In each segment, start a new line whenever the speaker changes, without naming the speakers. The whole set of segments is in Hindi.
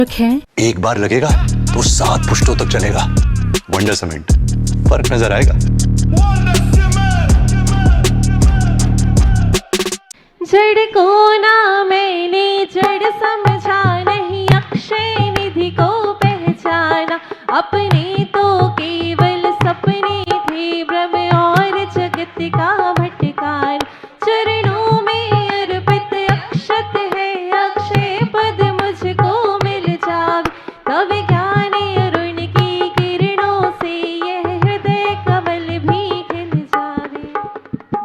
रखें।
एक बार लगेगा तो 7 पुश्तों तक चलेगा। वंडर सीमेंट, फर्क नजर आएगा।
जड़ को ना मैंने जड़ समझा, नहीं अक्षय निधि को पहचाना। अपने तो केवल सपने थे, भ्रम और जगत का भटकान। चरणों में अर्पित अक्षत है, अक्षय पद मुझको मिल जावे। तब ज्ञान अरुण की किरणों से यह हृदय कमल भी खिल जावे।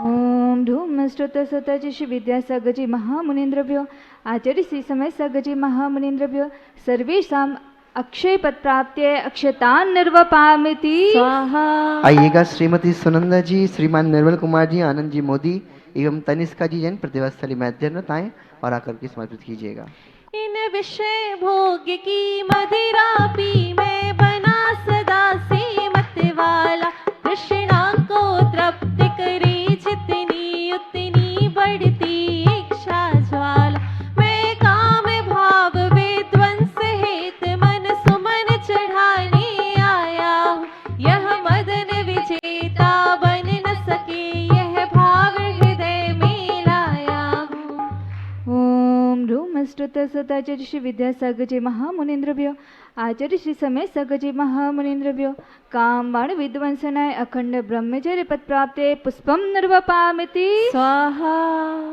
ओम धूम स्तुत सतज श्री विद्यासागर जी महामुनीन्द्रभ्यो आचार्य श्री समय सागर जी महामुनीन्द्रभ्यो सर्वेषां अक्षय पद प्राप्त्यै अक्षतान् निर्वपामिति
स्वाहा।
आइएगा श्रीमती सुनंदा जी, श्रीमान निर्मल कुमार जी, आनंद जी मोदी एवं तनिष्का जी जैन प्रतिभा स्थली में अध्ययनरत आए और आकर के समर्पित कीजिएगा।
इन विषय भोग की मदिरा पी मैं बना सदा से मतवाला। तृष्णा को तृप्त करे जितनी उतनी बढ़ती इच्छा ज्वाला। मैं काम भाव विध्वंस हेत मन सुमन चढ़ाने आया हूँ। यह मदन विजेता बन न सके, यह भाव हृदय में लाया हूँ।
ओम धूम स्तुत सतज श्री विद्यासागर जी महामुनीन्द्रभ्यो आचार्य श्री समय सागर जी महामुनीन्द्रभ्यो काम बाण विध्वंसनाय अखंड ब्रह्मचर्य पद प्राप्ते पुष्पम निर्वपामिति
स्वाहा।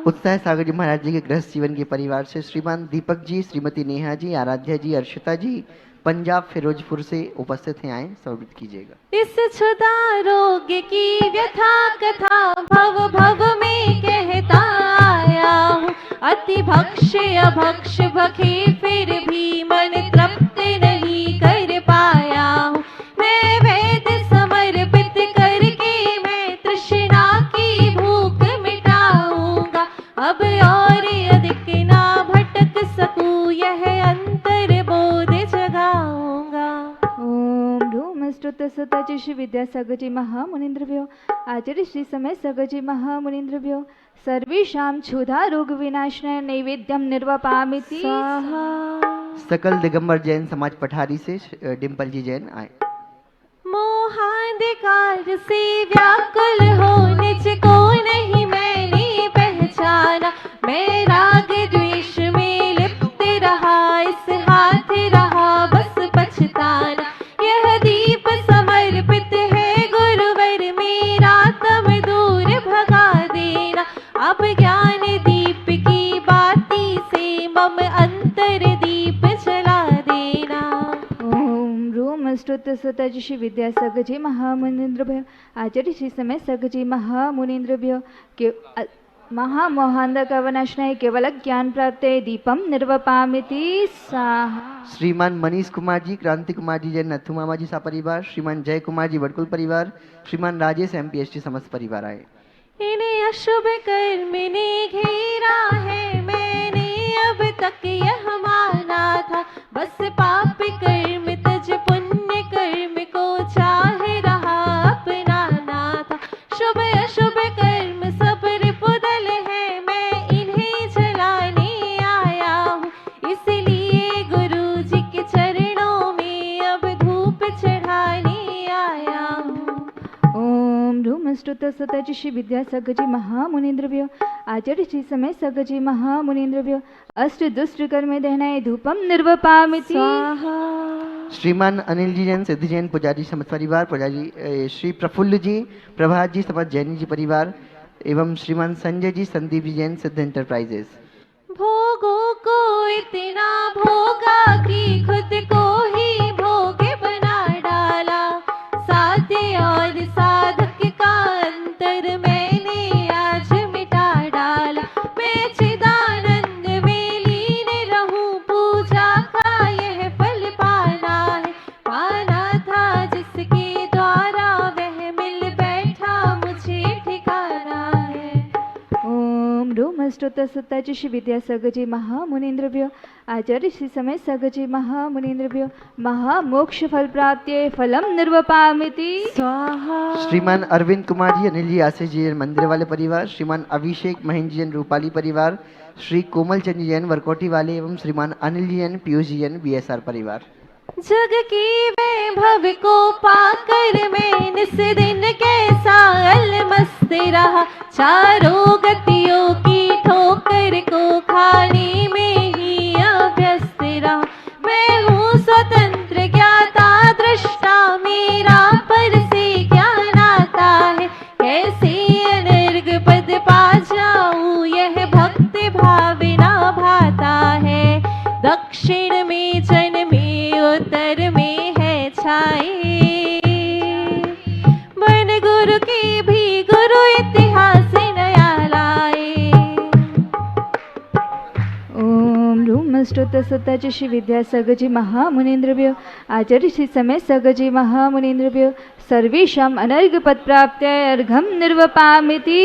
उत्साह सागर जी महाराज जी के गृहस्थ जीवन के परिवार से श्रीमान दीपक जी, श्रीमती नेहा जी, आराध्या जी, अर्शिता जी पंजाब फिरोजपुर से उपस्थित हैं, आए समर्पित कीजिएगा।
इस क्षुधा रोग की व्यथा कथा भव भव में कहता आया हूँ। अति भक्ष अभक्ष भखे फिर भी मन तृप्त नहीं कर पाया हूँ। मैं वेद समर्पित करके मैं तृष्णा की भूख मिटाऊंगा। अब और अधिक ना भटक सकूं, यह अंतर बोध जगाऊंगा।
ओम धूम स्तुत सतज श्री विद्यासागर जी महामुनीन्द्रभ्यो आचार्य श्री समय सागर जी महामुनीन्द्रभ्यो सर्वेषां क्षुधा रोग विनाशनाय नैवेद्यम निर्वपामिति
स्वाहा।
सकल दिगंबर जैन समाज पठारी से डिम्पल जी जैन आए।
मोहांधकार से व्याकुल हो निज को नहीं मैंने पहचाना। मैं राग द्वेष में लिप्त रहा, इस हाथ रहा बस पछताना। यह दीप समर्पित है गुरुवर मेरा, तम दूर भगा देना। अब ज्ञान दीप की बाती से मम अंतर दीप जला देना।
ओम रूम स्तुत सतज श्री विद्यासागर जी महामुनीन्द्रभ्यो आचार्य श्री समय सागर जी महामुनीन्द्रभ्यो के महामोहांधकार विनाशनाय केवल ज्ञान प्राप्ते दीपम निर्वपामिति स्वाहा।
श्रीमान मनीष कुमार जी, क्रांति कुमार जी जैन नथु मामा जी सा परिवार, श्रीमान जय कुमार जी वडकुल परिवार, श्रीमान राजेश एमपीएसटी समस्त परिवार आए।
इन्हें अशुभ कर्म ने घेरा है, मैंने अब तक यह माना था। बस पाप कर्म तज पुण्य कर्म को चाहे रहा अपनाना था। शुभ अशुभ कर्म सब रिपुदल है, मैं इन्हें जलाने आया हूँ। इसलिए गुरु जी के चरणों में अब धूप चढ़ाने आया हूँ।
ओम धूम स्तुत सतज श्री विद्यासागर जी महामुनीन्द्रभ्यो आचार्य श्री समय सागर जी महामुनीन्द्रभ्यो अष्ट दुष्ट कर्म दहनाय धूपम निर्वपामिति
स्वाहा।
श्रीमान अनिल जी जैन, सिद्धि जैन पुजारी समस्त परिवार, पुजारी श्री प्रफुल्ल जी, प्रभात जी समस्त जैनी जी परिवार एवं श्रीमान संजय जी, संदीप जी जैन सिद्ध एंटरप्राइजेस।
भोगों को इतना भोगा कि खुद को ही भोग बना डाला। साध्य और साधक का अंतर मैंने आज मिटा डाला। मैं चिदानंद में लीन रहूं, पूजा का यह फल पाना है। पाना था जिसके द्वारा वह मिल बैठा, मुझे ठिकाना है।
ओम धूम स्तुत श्रुत सत्ताजी श्री विद्यासागरजी महामुनीन्द्रभ्यो आचार्य श्री समय सागरजी महामुनीन्द्रभ्यो महामोक्ष फल प्राप्त्यै फलम निर्वपामिति स्वाहा।
श्रीमान अरविंद कुमार जी, अनिल जी, आशीष जी जैन मंदिर वाले परिवार, श्रीमान अभिषेक महेंद्र जी जैन रूपाली परिवार, श्री कोमल चंद जी जैन वरकोटी वाले एवं श्रीमान अनिल जी जैन पीयूष जी जैन बीएसआर परिवार।
जग की वैभव को पाकर मैं निस दिन कैसा अलमस्त रहा, चारों गतियों की ठोकर को खाने में ही अभ्यस्त रहा। मैं हूँ स्वतंत्र ज्ञाता दृष्टा, मेरा पर से क्या नाता है, कैसे अनर्ग पद पा जाऊं यह भक्ति भावना भाता है। दक्षिण में जन्मे उत्तर में है छाए, बन गुरु की भी गुरु इतिहास नया लाए।
ओम रूम स्तुत सत्ताजी श्री विद्यासागरजी महामुनीन्द्रभ्यो आचार्य श्री समय सागरजी महामुनीन्द्रभ्यो सर्वेषाम अनर्घ पद प्राप्त्यै अर्घम निर्वपामिति।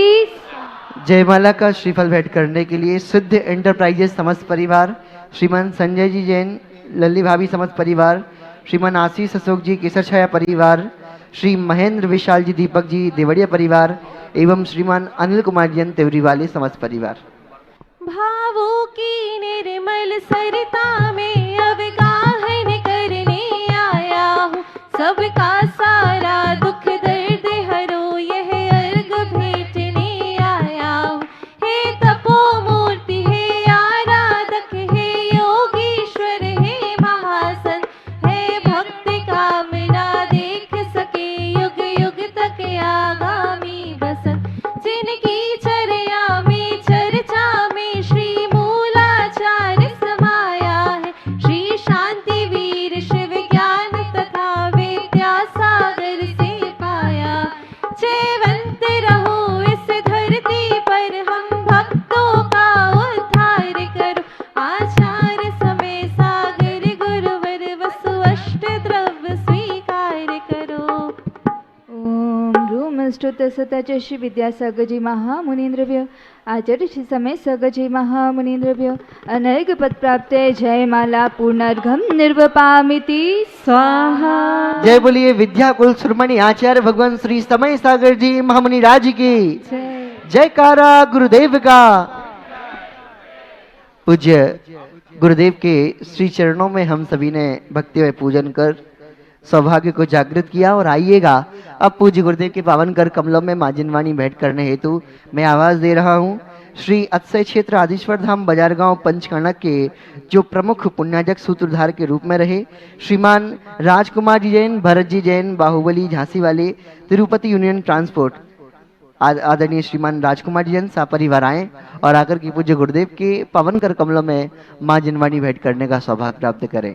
जयमाला का श्रीफल भेंट करने के लिए सिद्ध एंटरप्राइजेस समस्त परिवार, श्रीमान संजय जी जैन लल्ली भाभी समस्त परिवार, श्रीमान आशीष अशोक जी केसर छाया परिवार, श्री महेंद्र विशाल जी दीपक जी देवड़िया परिवार एवं श्रीमान अनिल कुमार जैन तिवरी वाले समस्त परिवार।
भावों की निर्मल सरिता में अवगाहन करने आया हूँ, सबका सारा दुख दर्द हरो यह अर्घ भेंटने आया हूँ। हे तपो मूर्ति है आराधक, है योगीश्वर है महासन, है भक्ति कामना देख सके युग युग तक आगामी बसन। जिनकी चर्या में चर्चा में श्री मूलाचार्य समाया है, श्री शांति वीर शिव ज्ञान तथा विद्यासागर से पाया। जयवंत रहो इस धरती पर हम भक्तों का उद्धार करो, आचार्य समय सागर गुरुवर वसु अष्ट द्रव्य स्वीकार करो।
ओम रूम स्तुत सत्ताजी श्री विद्यासागरजी महामुनीन्द्रभ्यो आचार्य श्री समय सागरजी महामुनीन्द्रभ्यो अनर्घ पद प्राप्त्यै जयमाला पूर्णार्घम निर्वपामिति स्वाहा।
जय बोलिए विद्याकुल सुरमणि आचार्य भगवान श्री समय सागर जी महामुनि राज की जयकारा गुरुदेव का। पूज्य गुरुदेव के श्री चरणों में हम सभी ने भक्ति में पूजन कर सौभाग्य को जागृत किया और आइएगा अब पूज्य गुरुदेव के पावन कर कमलों में माजिनवाणी भेंट करने हेतु मैं आवाज दे रहा हूँ। श्री अक्षय क्षेत्र आदिश्वर धाम बाजार गांव पंचकर्णक के जो प्रमुख पुण्याजक सूत्रधार के रूप में रहे श्रीमान राजकुमार जी जैन, भरत जी जैन, बाहुबली झांसी वाले, तिरुपति यूनियन ट्रांसपोर्ट आदरणीय श्रीमान राजकुमार जी जैन सापरिवार आए और आकर के पूज्य गुरुदेव के पावन कर कमलों में मां जिनवाणी भेंट करने का सौभाग्य प्राप्त करें।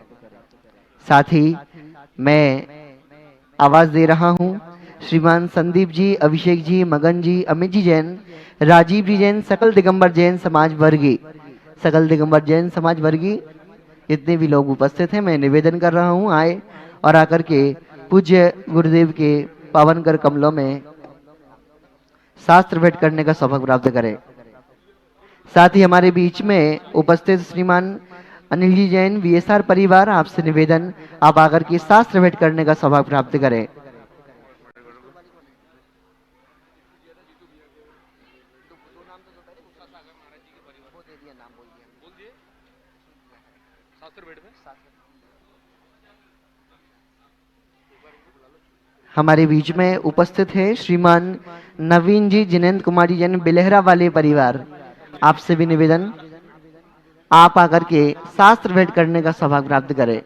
साथ ही मैं आवाज दे रहा हूँ श्रीमान संदीप जी, अभिषेक जी, मगन जी, अमित जी जैन, राजीव जी जैन, सकल दिगंबर जैन समाज वर्गी, सकल दिगंबर जैन समाज वर्गी जितने भी लोग उपस्थित हैं मैं निवेदन कर रहा हूँ आए और आकर के पूज्य गुरुदेव के पावन कर कमलों में शास्त्र भेंट करने का सौभाग्य प्राप्त करें। साथ ही हमारे बीच में उपस्थित श्रीमान अनिल जी जैन वीएसआर परिवार, आपसे निवेदन आप आकर के शास्त्र भेंट करने का सौभाग्य प्राप्त करें। हमारे बीच में उपस्थित है श्रीमान नवीन जी, जिनेंद्र कुमारी जैन बिलहरा वाले परिवार, आपसे भी निवेदन आप आकर के शास्त्र भेंट करने का सौभाग्य प्राप्त करें।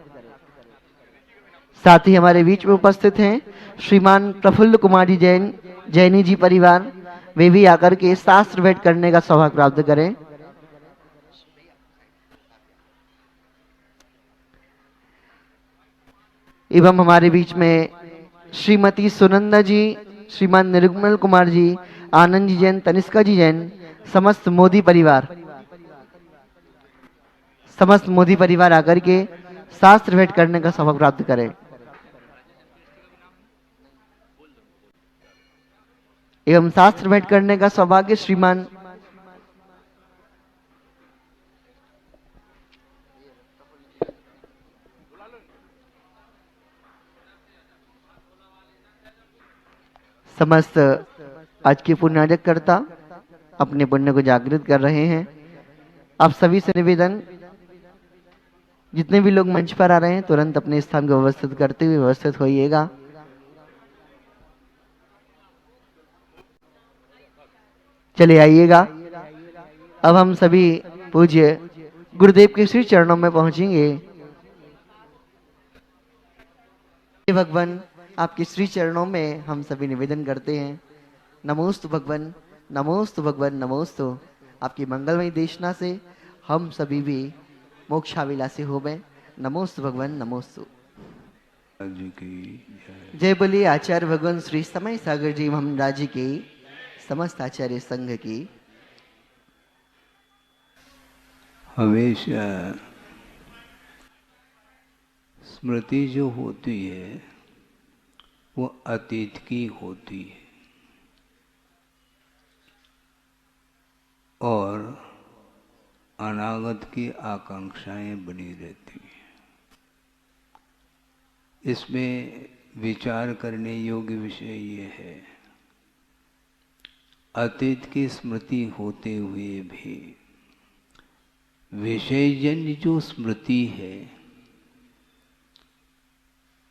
साथ ही हमारे बीच में उपस्थित हैं श्रीमान प्रफुल्ल कुमारी जैन, जैनी जी परिवार, वे भी आकर के शास्त्र भेंट करने का सौभाग्य प्राप्त करें। एवं हमारे बीच में श्रीमती सुनंदा जी, श्रीमान निर्मल कुमार जी, आनंद जी जैन, तनिष्का जी जैन, समस्त मोदी परिवार, समस्त मोदी परिवार आकर के शास्त्र भेंट करने का सौभाग्य प्राप्त करें। एवं शास्त्र भेंट करने का सौभाग्य श्रीमान समस्त आज के पुण्यार्जक कर्ता अपने पुण्य को जागृत कर रहे हैं। आप सभी से निवेदन, जितने भी लोग मंच पर आ रहे हैं तुरंत अपने स्थान को व्यवस्थित करते हुए व्यवस्थित होइएगा। चले आइएगा। अब हम सभी पूज्य गुरुदेव के श्री चरणों में पहुंचेंगे। भगवान आपके श्री चरणों में हम सभी निवेदन करते हैं। नमोस्तु भगवान, नमोस्तु भगवान, नमोस्तु। आपकी मंगलमय देशना से हम सभी भी मोक्षाभिलाषी हो गए। नमोस्तु भगवान, नमोस्तु। जय बोलिए आचार्य भगवान श्री समय सागर जी महाराज जी की, समस्त आचार्य संघ की।
हमेशा स्मृति जो होती है वो अतीत की होती है और अनागत की आकांक्षाएं बनी रहती हैं। इसमें विचार करने योग्य विषय ये है, अतीत की स्मृति होते हुए भी विषयजन्य जो स्मृति है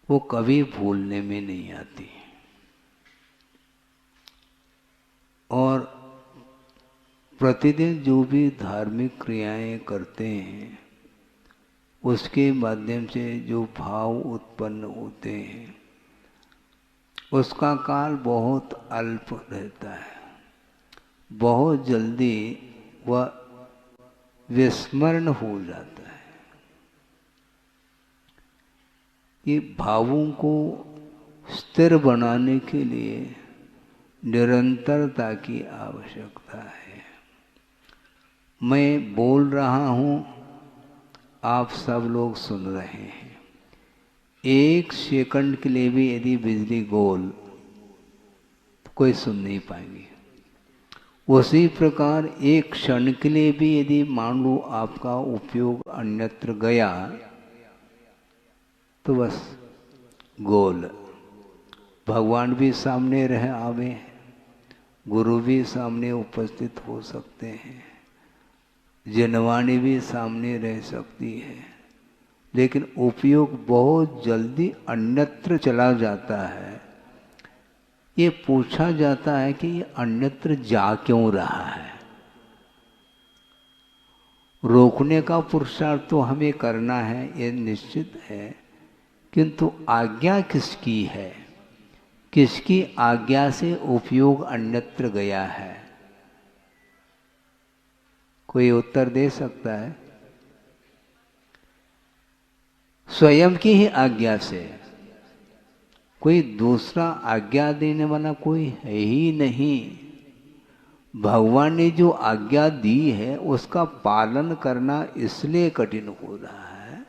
वो कभी भूलने में नहीं आती और प्रतिदिन जो भी धार्मिक क्रियाएं करते हैं उसके माध्यम से जो भाव उत्पन्न होते हैं उसका काल बहुत अल्प रहता है, बहुत जल्दी वह विस्मरण हो जाता है। ये भावों को स्थिर बनाने के लिए निरंतरता की आवश्यकता है। मैं बोल रहा हूँ, आप सब लोग सुन रहे हैं। एक सेकंड के लिए भी यदि बिजली गोल तो कोई सुन नहीं पाएंगे। उसी प्रकार एक क्षण के लिए भी यदि मान लो आपका उपयोग अन्यत्र गया तो बस गोल। भगवान भी सामने रह आवे, गुरु भी सामने उपस्थित हो सकते हैं, जनवाणी भी सामने रह सकती है, लेकिन उपयोग बहुत जल्दी अन्यत्र चला जाता है। ये पूछा जाता है कि ये अन्यत्र जा क्यों रहा है। रोकने का पुरुषार्थ तो हमें करना है, ये निश्चित है, किंतु आज्ञा किसकी है, किसकी आज्ञा से उपयोग अन्यत्र गया है? कोई उत्तर दे सकता है? स्वयं की ही आज्ञा से, कोई दूसरा आज्ञा देने वाला कोई है ही नहीं। भगवान ने जो आज्ञा दी है उसका पालन करना इसलिए कठिन हो रहा है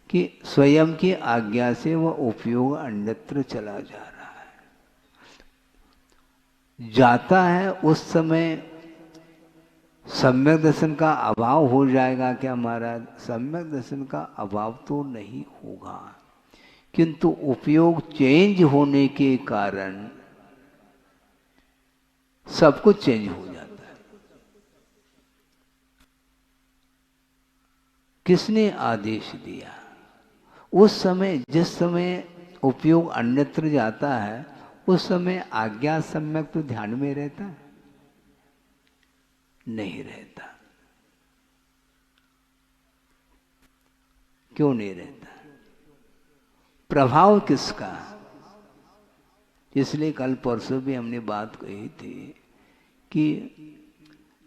कि स्वयं की आज्ञा से वह उपयोग अन्यत्र चला जा रहा है। जाता है उस समय सम्यक दर्शन का अभाव हो जाएगा क्या महाराज? सम्यक दर्शन का अभाव तो नहीं होगा, किंतु उपयोग चेंज होने के कारण सब कुछ चेंज हो जाता है। किसने आदेश दिया? उस समय जिस समय उपयोग अन्यत्र जाता है उस समय आज्ञा सम्यक तो ध्यान में रहता है? नहीं रहता। क्यों नहीं रहता? प्रभाव किसका? इसलिए कल परसों भी हमने बात कही थी कि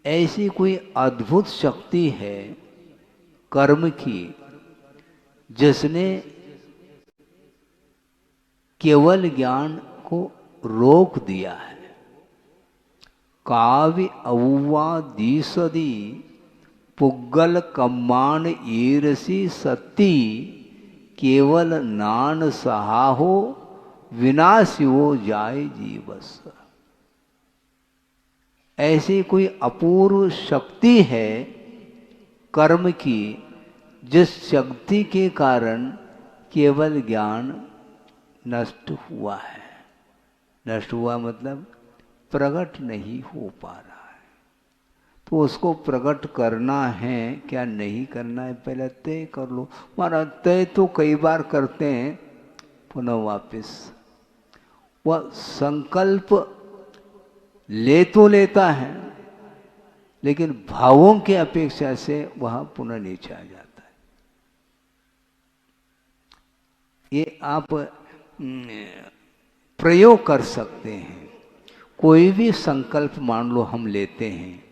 ऐसी कोई अद्भुत शक्ति है कर्म की जिसने केवल ज्ञान को रोक दिया है। काव्य अवुवा दीसदी पुग्गल कम्मान ईरसी सती केवल नान सहाहो विनाशियो जाय जीवस। ऐसी कोई अपूर्व शक्ति है कर्म की जिस शक्ति के कारण केवल ज्ञान नष्ट हुआ है। नष्ट हुआ मतलब प्रकट नहीं हो पा रहा है। तो उसको प्रकट करना है क्या नहीं करना है पहले तय कर लो। हमारा तय तो कई बार करते हैं, पुनः वापस वह संकल्प ले तो लेता है, लेकिन भावों की अपेक्षा से वह पुनः नीचे आ जाता है। ये आप प्रयोग कर सकते हैं। कोई भी संकल्प मान लो हम लेते हैं,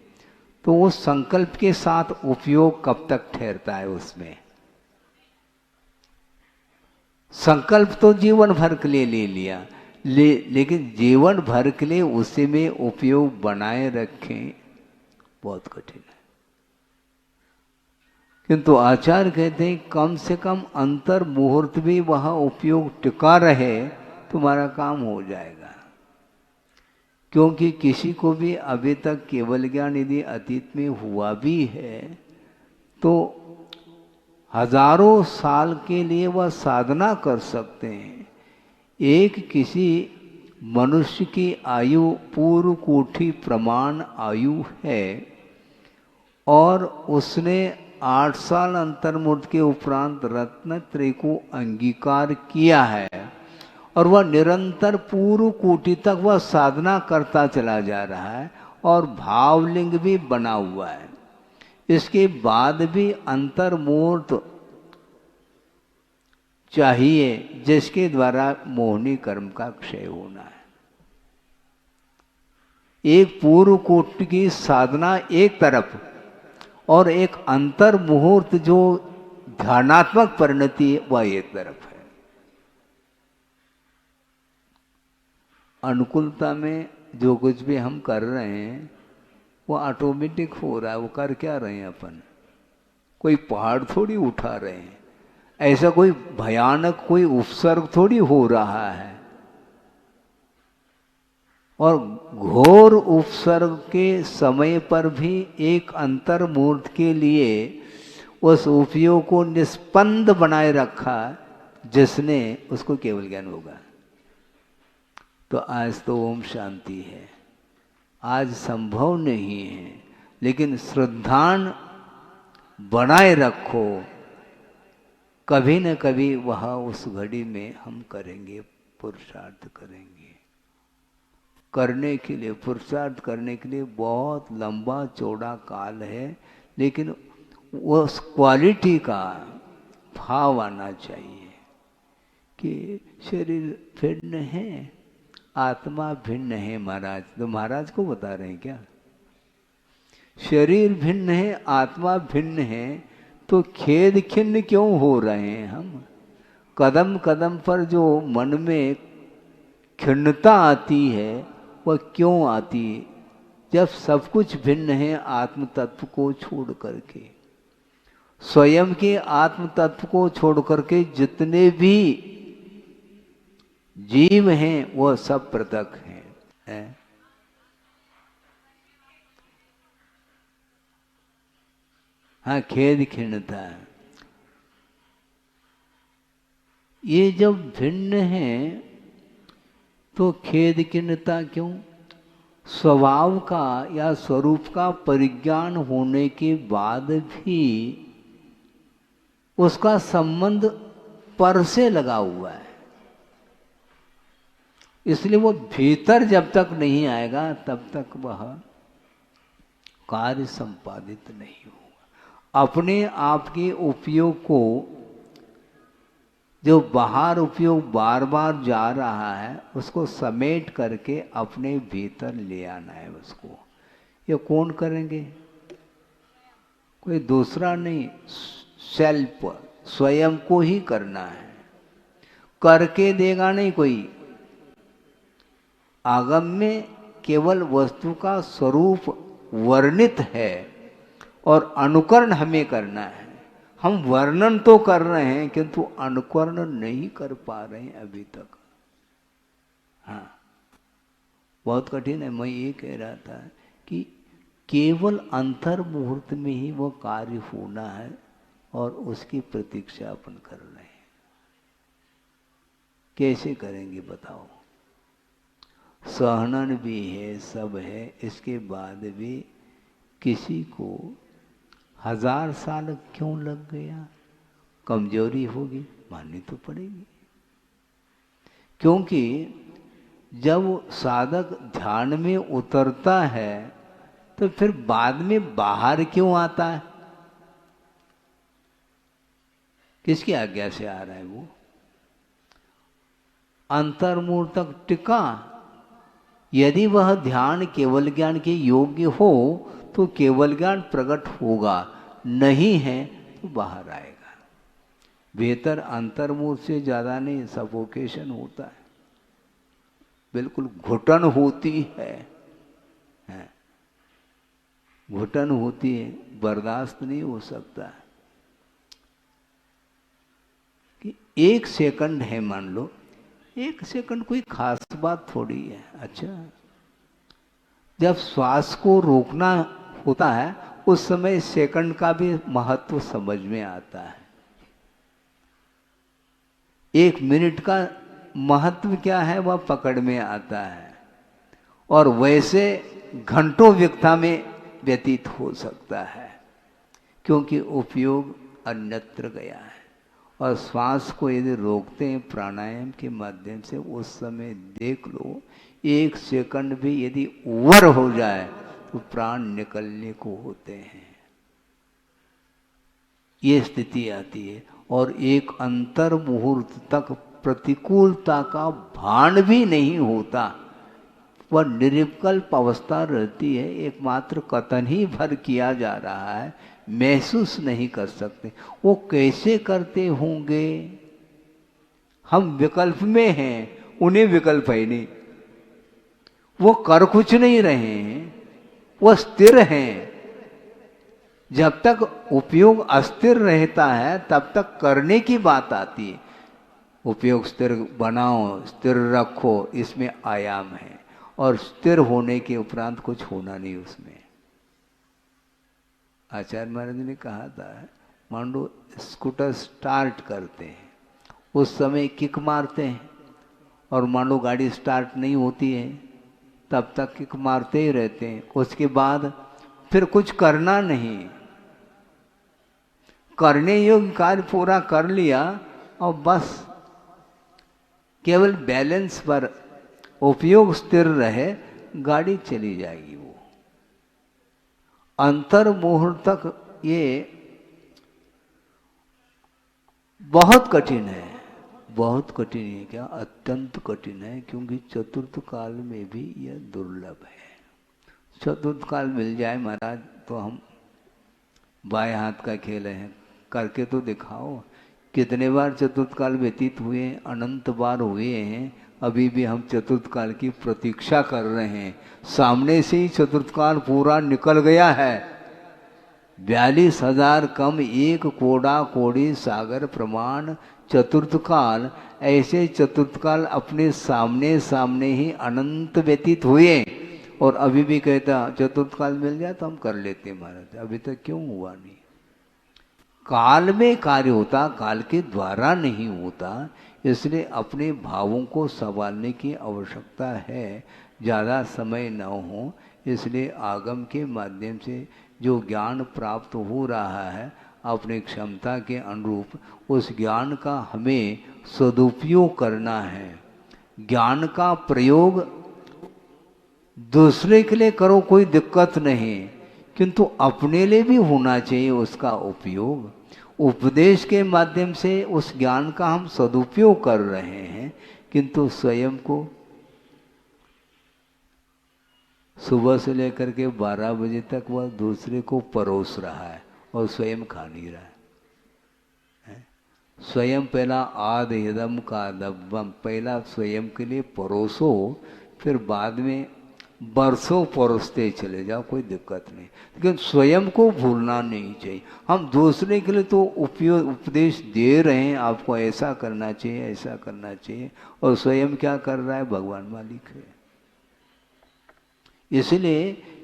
तो वो संकल्प के साथ उपयोग कब तक ठहरता है उसमें। संकल्प तो जीवन भर के लिए ले लिया, लेकिन जीवन भर के लिए उसी में उपयोग बनाए रखें बहुत कठिन है। किंतु आचार्य कहते हैं कम से कम अंतर मुहूर्त भी वहां उपयोग टिका रहे, तुम्हारा काम हो जाएगा। क्योंकि किसी को भी अभी तक केवल ज्ञान यदि अतीत में हुआ भी है, तो हजारों साल के लिए वह साधना कर सकते हैं। एक किसी मनुष्य की आयु पूर्व कोटि प्रमाण आयु है, और उसने 8 साल अंतर्मुक्त के उपरांत रत्नत्रय को अंगीकार किया है, और वह निरंतर पूर्व कोटि तक वह साधना करता चला जा रहा है, और भावलिंग भी बना हुआ है। इसके बाद भी अंतर्मूर्त चाहिए, जिसके द्वारा मोहनी कर्म का क्षय होना है। एक पूर्व कोटि की साधना एक तरफ, और एक अंतर मुहूर्त जो ध्यानात्मक परिणति वह एक तरफ है। अनुकूलता में जो कुछ भी हम कर रहे हैं वो ऑटोमेटिक हो रहा है। वो कर क्या रहे हैं अपन, कोई पहाड़ थोड़ी उठा रहे हैं, ऐसा कोई भयानक कोई उपसर्ग थोड़ी हो रहा है। और घोर उपसर्ग के समय पर भी एक अंतर्मूर्त के लिए उस उपयोग को निष्पन्द बनाए रखा, जिसने उसको केवल ज्ञान होगा। तो आज तो ओम शांति है, आज संभव नहीं है, लेकिन श्रद्धान बनाए रखो। कभी न कभी वह उस घड़ी में हम करेंगे, पुरुषार्थ करेंगे। करने के लिए, पुरुषार्थ करने के लिए बहुत लंबा चौड़ा काल है, लेकिन उस क्वालिटी का भाव आना चाहिए कि शरीर भिन्न है, आत्मा भिन्न है। महाराज तो महाराज को बता रहे हैं क्या? शरीर भिन्न है, आत्मा भिन्न है, तो खेद खिन्न क्यों हो रहे हैं हम? कदम कदम पर जो मन में खिन्नता आती है वह क्यों आती है? जब सब कुछ भिन्न है आत्म तत्व को छोड़ करके, स्वयं के आत्म तत्व को छोड़ करके जितने भी जीव हैं वह सब पृथक हैं। हाँ, खेद खिन्नता है। ये जब भिन्न है तो खेद खिन्नता क्यों? स्वभाव का या स्वरूप का परिज्ञान होने के बाद भी उसका संबंध पर से लगा हुआ है, इसलिए वो भीतर जब तक नहीं आएगा तब तक वह कार्य संपादित नहीं होगा। अपने आप के उपयोग को, जो बाहर उपयोग बार बार जा रहा है, उसको समेट करके अपने भीतर ले आना है उसको। ये कौन करेंगे? कोई दूसरा नहीं, सेल्फ, स्वयं को ही करना है। करके देगा नहीं कोई। आगम में केवल वस्तु का स्वरूप वर्णित है और अनुकरण हमें करना है। हम वर्णन तो कर रहे हैं किंतु अनुकरण नहीं कर पा रहे हैं अभी तक। हाँ, बहुत कठिन है। मैं ये कह रहा था कि केवल अंतर मुहूर्त में ही वो कार्य होना है और उसकी प्रतीक्षा अपन कर रहे हैं। कैसे करेंगे बताओ? सहनन भी है, सब है, इसके बाद भी किसी को 1000 साल क्यों लग गया? कमजोरी होगी, माननी तो पड़ेगी। क्योंकि जब साधक ध्यान में उतरता है तो फिर बाद में बाहर क्यों आता है? किसकी आज्ञा से आ रहा है वो? अंतर्मूल तक टिका। यदि वह ध्यान केवल ज्ञान के योग्य हो तो केवल ज्ञान प्रकट होगा, नहीं है तो बाहर आएगा। भीतर अंतर्मूल से ज्यादा नहीं, सफोकेशन होता है, बिल्कुल घुटन होती है, घुटन होती है, बर्दाश्त नहीं हो सकता। कि 1 सेकंड है, मान लो 1 सेकंड कोई खास बात थोड़ी है। अच्छा, जब श्वास को रोकना होता है उस समय सेकंड का भी महत्व समझ में आता है। 1 मिनट का महत्व क्या है वह पकड़ में आता है, और वैसे घंटों व्यक्ता में व्यतीत हो सकता है, क्योंकि उपयोग अन्यत्र गया है। और श्वास को यदि रोकते हैं प्राणायाम के माध्यम से, उस समय देख लो 1 सेकंड भी यदि ओवर हो जाए तो प्राण निकलने को होते हैं। ये स्थिति आती है, और एक अंतर मुहूर्त तक प्रतिकूलता का भान भी नहीं होता, वह निर्विकल्प अवस्था रहती है। एकमात्र कथन ही भर किया जा रहा है, महसूस नहीं कर सकते। वो कैसे करते होंगे? हम विकल्प में हैं, उन्हें विकल्प है नहीं। वो कर कुछ नहीं रहे हैं, वो स्थिर हैं। जब तक उपयोग अस्थिर रहता है तब तक करने की बात आती है। उपयोग स्थिर बनाओ, स्थिर रखो, इसमें आयाम है, और स्थिर होने के उपरांत कुछ होना नहीं उसमें। आचार्य महाराज ने कहा था, मान लो स्कूटर स्टार्ट करते हैं, उस समय किक मारते हैं, और मान लो गाड़ी स्टार्ट नहीं होती है तब तक किक मारते ही रहते हैं। उसके बाद फिर कुछ करना नहीं, करने योग्य कार्य पूरा कर लिया और बस केवल बैलेंस पर उपयोग स्थिर रहे, गाड़ी चली जाएगी। वो अंतर मुहूर्त तक ये बहुत कठिन है, बहुत कठिन है, क्या अत्यंत कठिन है, क्योंकि चतुर्थ काल में भी यह दुर्लभ है। चतुर्थ काल मिल जाए महाराज तो हम बाएं हाथ का खेल है, करके तो दिखाओ। कितने बार चतुर्थ काल व्यतीत हुए, अनंत बार हुए हैं, अभी भी हम चतुर्थ काल की प्रतीक्षा कर रहे हैं। सामने से ही चतुर्थ काल पूरा निकल गया है। 42,000 कम 1 कोड़ा कोड़ी सागर प्रमाण चतुर्थ काल। ऐसे चतुर्थ काल अपने सामने सामने ही अनंत व्यतीत हुए, और अभी भी कहता चतुर्थ काल मिल जाए तो हम कर लेते महाराज। अभी तक क्यों हुआ नहीं? काल में कार्य होता, काल के द्वारा नहीं होता। इसलिए अपने भावों को संभालने की आवश्यकता है, ज़्यादा समय न हो। इसलिए आगम के माध्यम से जो ज्ञान प्राप्त हो रहा है अपनी क्षमता के अनुरूप, उस ज्ञान का हमें सदुपयोग करना है। ज्ञान का प्रयोग दूसरे के लिए करो, कोई दिक्कत नहीं, किंतु अपने लिए भी होना चाहिए उसका उपयोग। उपदेश के माध्यम से उस ज्ञान का हम सदुपयोग कर रहे हैं, किंतु स्वयं को सुबह से लेकर के 12 बजे तक वह दूसरे को परोस रहा है और स्वयं खा नहीं रहा है। स्वयं पहला आद हिदम का दब्बम, पहला स्वयं के लिए परोसो, फिर बाद में बरसों परोसते चले जाओ, कोई दिक्कत नहीं, लेकिन स्वयं को भूलना नहीं चाहिए। हम दूसरे के लिए तो उपदेश दे रहे हैं, आपको ऐसा करना चाहिए, ऐसा करना चाहिए, और स्वयं क्या कर रहा है भगवान मालिक है। इसलिए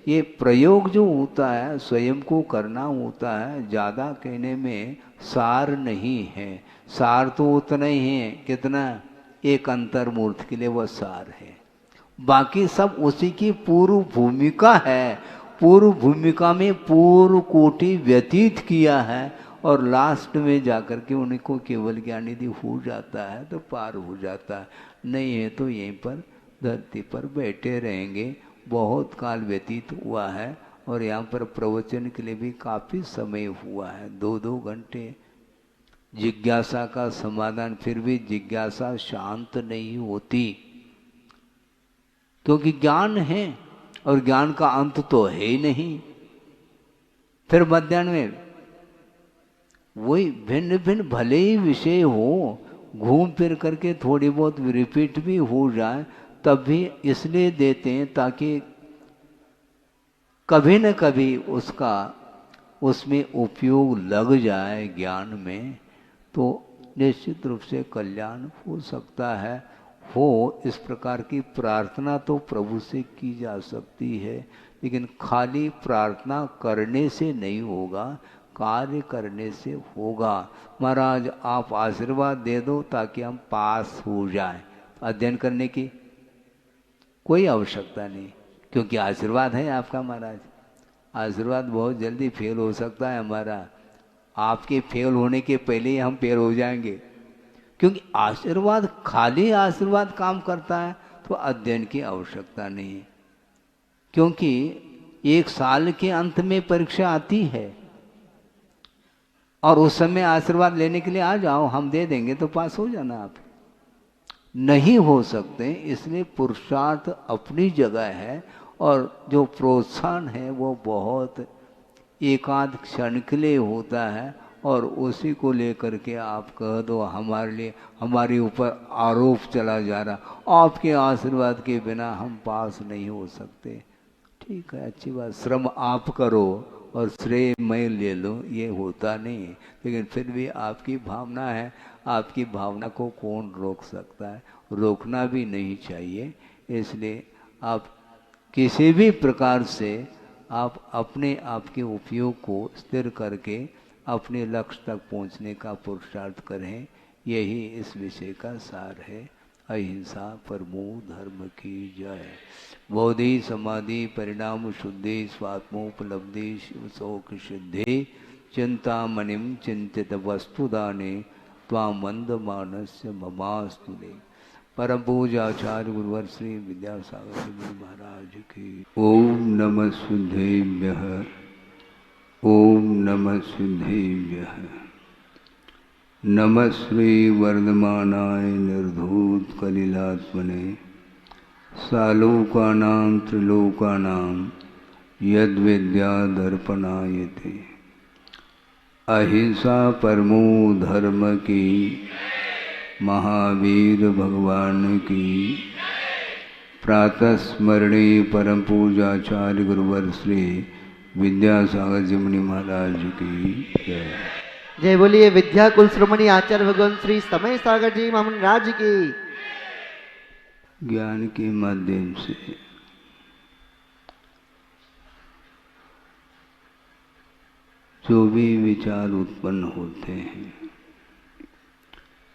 ये प्रयोग जो होता है स्वयं को करना होता है। ज़्यादा कहने में सार नहीं है, सार तो उतना ही है, कितना, एक अंतर्मूर्त के लिए वह सार है। बाकी सब उसी की पूर्व भूमिका है। पूर्व भूमिका में पूर्व कोटि व्यतीत किया है और लास्ट में जाकर के उनको केवल ज्ञान यदि हो जाता है तो पार हो जाता है, नहीं है तो यहीं पर धरती पर बैठे रहेंगे। बहुत काल व्यतीत हुआ है और यहाँ पर प्रवचन के लिए भी काफ़ी समय हुआ है, 2-2 घंटे। जिज्ञासा का समाधान, फिर भी जिज्ञासा शांत नहीं होती क्योंकि ज्ञान है और ज्ञान का अंत तो है ही नहीं। फिर मध्याह्न में वही भिन्न भिन्न भले ही विषय हो, घूम फिर करके थोड़ी बहुत रिपीट भी हो जाए तब भी इसलिए देते हैं ताकि कभी न कभी उसमें उपयोग लग जाए ज्ञान में, तो निश्चित रूप से कल्याण हो सकता है। इस प्रकार की प्रार्थना तो प्रभु से की जा सकती है, लेकिन खाली प्रार्थना करने से नहीं होगा, कार्य करने से होगा। महाराज आप आशीर्वाद दे दो ताकि हम पास हो जाएं। अध्ययन करने की कोई आवश्यकता नहीं, क्योंकि आशीर्वाद है आपका महाराज। आशीर्वाद बहुत जल्दी फेल हो सकता है हमारा, आपके फेल होने के पहले ही हम फेल हो जाएंगे, क्योंकि आशीर्वाद खाली आशीर्वाद काम करता है तो अध्ययन की आवश्यकता नहीं है। क्योंकि 1 साल के अंत में परीक्षा आती है और उस समय आशीर्वाद लेने के लिए आ जाओ, हम दे देंगे तो पास हो जाना आप। नहीं हो सकते, इसलिए पुरुषार्थ अपनी जगह है और जो प्रोत्साहन है वो बहुत एकांत क्षण के लिए होता है और उसी को लेकर के आप कह दो हमारे लिए, हमारे ऊपर आरोप चला जा रहा, आपके आशीर्वाद के बिना हम पास नहीं हो सकते। ठीक है, अच्छी बात, श्रम आप करो और श्रेय मैं ले लो, ये होता नहीं। लेकिन फिर भी आपकी भावना है, आपकी भावना को कौन रोक सकता है, रोकना भी नहीं चाहिए। इसलिए आप किसी भी प्रकार से आप अपने आप के उपयोग को स्थिर करके अपने लक्ष्य तक पहुंचने का पुरुषार्थ करें, यही इस विषय का सार है। अहिंसा परमो धर्म की जय। बोधि समाधि परिणाम शुद्धि स्वात्मोपलब्धि शिव शोक सिद्धि चिंतामणिम चिंतित वस्तुदाने त्वां मंद मानस्य ममास्तुले। परम पूज्य आचार्य गुरुवर श्री विद्यासागर जी महाराज की। ओम नमः शुद्धेभ्यः, ओम नमः शुद्धेभ्यः। नमः श्री वर्धमानाय निर्धूत कलिलात्मने सालोकानां त्रिलोकानां यद्विद्या दर्पणायते। अहिंसा परमो धर्म की, महावीर भगवान की। प्रातः स्मरणीय परम पूज्याचार्य गुरुवर श्री विद्यासागर जी मुनि महाराज की जय।
जय बोलिए विद्या कुल श्रोमणी आचार्य भगवान श्री समय सागर जी महाराज की।
ज्ञान के माध्यम से जो भी विचार उत्पन्न होते हैं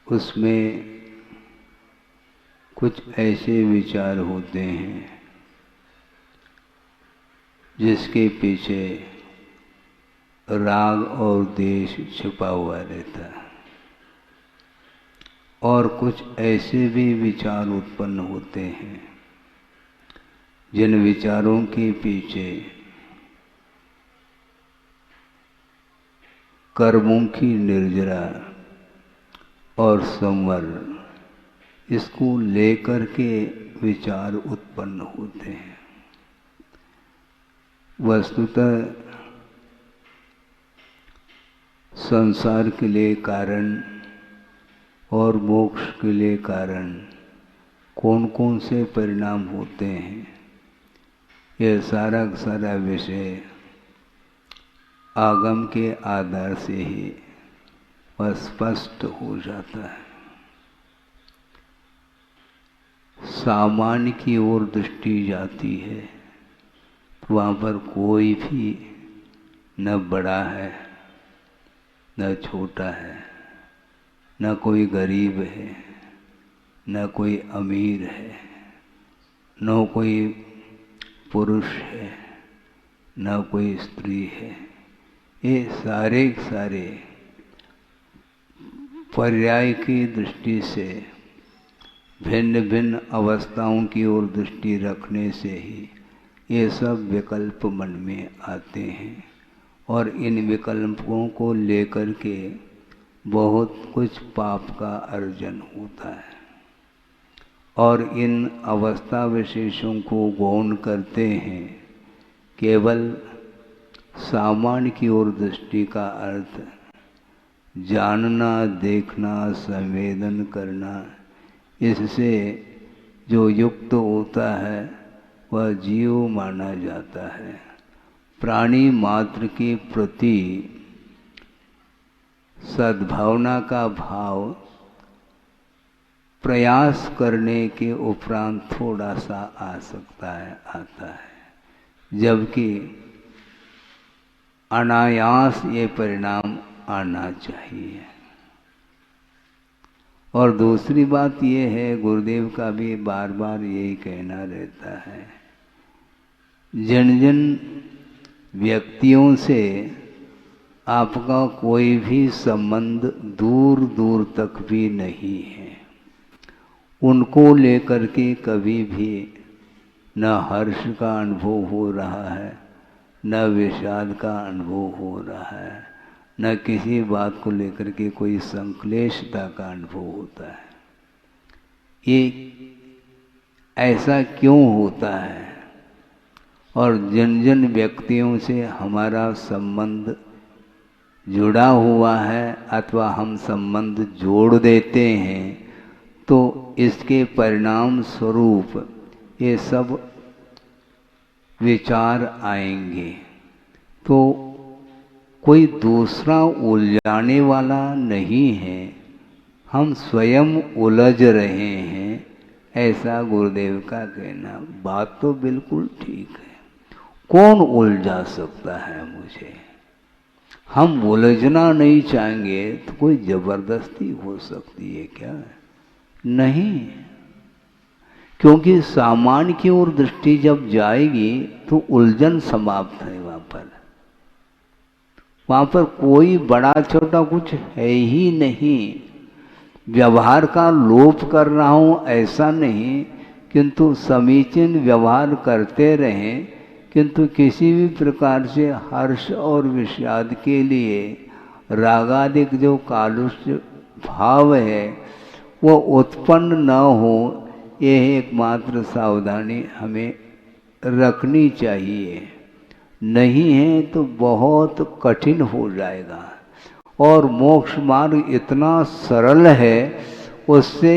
उसमें कुछ ऐसे विचार होते हैं जिसके पीछे राग और द्वेष छुपा हुआ रहता है, और कुछ ऐसे भी विचार उत्पन्न होते हैं जिन विचारों के पीछे कर्मों की निर्जरा और संवर, इसको लेकर के विचार उत्पन्न होते हैं। वस्तुतः संसार के लिए कारण और मोक्ष के लिए कारण कौन कौन से परिणाम होते हैं, यह सारा सारा विषय आगम के आधार से ही स्पष्ट हो जाता है। सामान्य की ओर दृष्टि जाती है तो वहाँ पर कोई भी न बड़ा है न छोटा है, न कोई गरीब है न कोई अमीर है, न कोई पुरुष है न कोई स्त्री है, ये सारे सारे पर्याय की दृष्टि से भिन्न भिन्न अवस्थाओं की ओर दृष्टि रखने से ही ये सब विकल्प मन में आते हैं और इन विकल्पों को लेकर के बहुत कुछ पाप का अर्जन होता है और इन अवस्था विशेषों को गौण करते हैं। केवल सामान्य की ओर दृष्टि का अर्थ जानना, देखना, संवेदन करना, इससे जो युक्त होता है वह जीव माना जाता है। प्राणी मात्र के प्रति सद्भावना का भाव प्रयास करने के उपरांत थोड़ा सा आ सकता है, आता है, जबकि अनायास ये परिणाम आना चाहिए। और दूसरी बात ये है, गुरुदेव का भी बार बार यही कहना रहता है, जन जन व्यक्तियों से आपका कोई भी संबंध दूर दूर तक भी नहीं है। उनको लेकर के कभी भी न हर्ष का अनुभव हो रहा है, न विषाद का अनुभव हो रहा है, न किसी बात को लेकर के कोई संक्लेशता का अनुभव होता है। ये ऐसा क्यों होता है? और जन जन व्यक्तियों से हमारा संबंध जुड़ा हुआ है अथवा हम संबंध जोड़ देते हैं, तो इसके परिणाम स्वरूप ये सब विचार आएंगे। तो कोई दूसरा उलझाने वाला नहीं है, हम स्वयं उलझ रहे हैं, ऐसा गुरुदेव का कहना। बात तो बिल्कुल ठीक है, कौन उलझा सकता है मुझे? हम उलझना नहीं चाहेंगे तो कोई जबरदस्ती हो सकती है क्या? नहीं, क्योंकि सामान्य की ओर दृष्टि जब जाएगी तो उलझन समाप्त है। वहां पर कोई बड़ा छोटा कुछ है ही नहीं। व्यवहार का लोप कर रहा हूं ऐसा नहीं, किंतु समीचीन व्यवहार करते रहें, किंतु किसी भी प्रकार से हर्ष और विषाद के लिए रागादिक जो कालुष्य भाव है वो उत्पन्न न हो, यह एकमात्र सावधानी हमें रखनी चाहिए। नहीं है तो बहुत कठिन हो जाएगा। और मोक्ष मार्ग इतना सरल है, उससे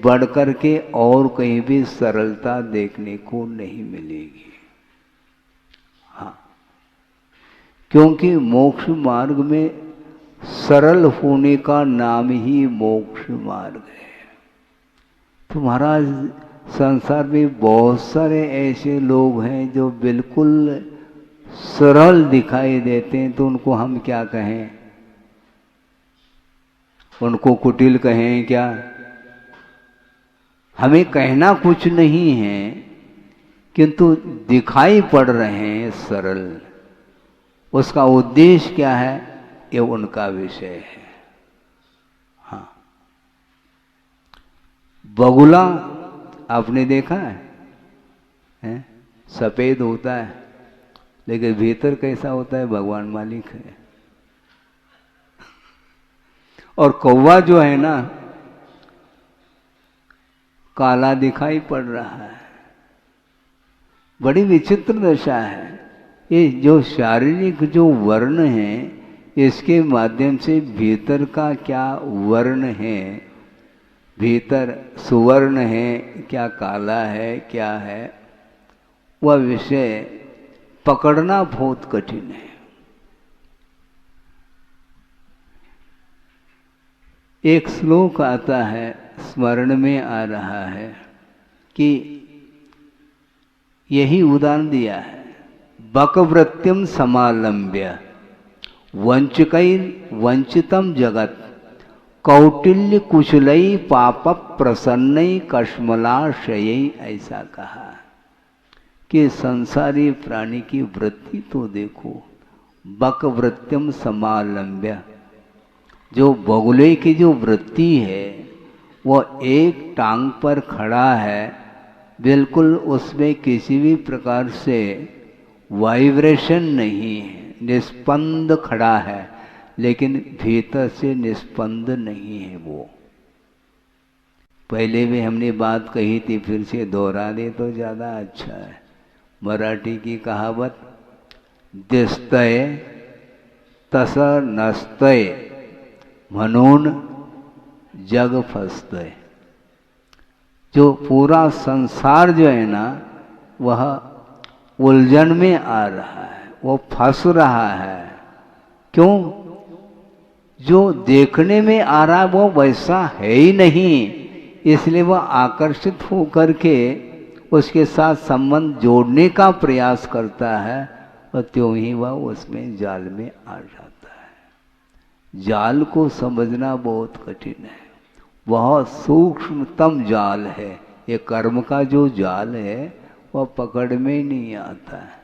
बढ़कर के और कहीं भी सरलता देखने को नहीं मिलेगी। हाँ, क्योंकि मोक्ष मार्ग में सरल होने का नाम ही मोक्ष मार्ग है। तो महाराज, संसार में बहुत सारे ऐसे लोग हैं जो बिल्कुल सरल दिखाई देते हैं, तो उनको हम क्या कहें? उनको कुटिल कहें क्या? हमें कहना कुछ नहीं है, किंतु दिखाई पड़ रहे हैं सरल। उसका उद्देश्य क्या है, ये उनका विषय है। हाँ, बगुला आपने देखा है? सफेद होता है, लेकिन भीतर कैसा होता है भगवान मालिक है। और कौवा जो है ना, काला दिखाई पड़ रहा है। बड़ी विचित्र दशा है। ये जो शारीरिक जो वर्ण है, इसके माध्यम से भीतर का क्या वर्ण है, भीतर सुवर्ण है क्या काला है क्या है, वह विषय पकड़ना बहुत कठिन है। एक श्लोक आता है, स्मरण में आ रहा है कि यही उदाहरण दिया है, बकवृत्तिम समालंब्य वंचकैर वंचितम जगत कौटिल्य कुशलई पाप प्रसन्नई कश्मलाशयई, ऐसा कहा। कि संसारी प्राणी की वृत्ति तो देखो, बक वृत्त्यम समालंब्य, जो बगुले की जो वृत्ति है वह एक टांग पर खड़ा है, बिल्कुल उसमें किसी भी प्रकार से वाइब्रेशन नहीं है, निस्पंद खड़ा है, लेकिन भीतर से निस्पंद नहीं है वो। पहले भी हमने बात कही थी, फिर से दोहरा दे तो ज़्यादा अच्छा है। मराठी की कहावत, दिसतय तस नसतय म्हणून जग फसतय। जो पूरा संसार जो है ना, वह उलझन में आ रहा है, वो फंस रहा है। क्यों? जो देखने में आ रहा है वो वैसा है ही नहीं, इसलिए वह आकर्षित होकर के उसके साथ संबंध जोड़ने का प्रयास करता है, और त्यों ही वह उसमें जाल में आ जाता है। जाल को समझना बहुत कठिन है, बहुत सूक्ष्मतम जाल है। ये कर्म का जो जाल है वह पकड़ में ही नहीं आता है।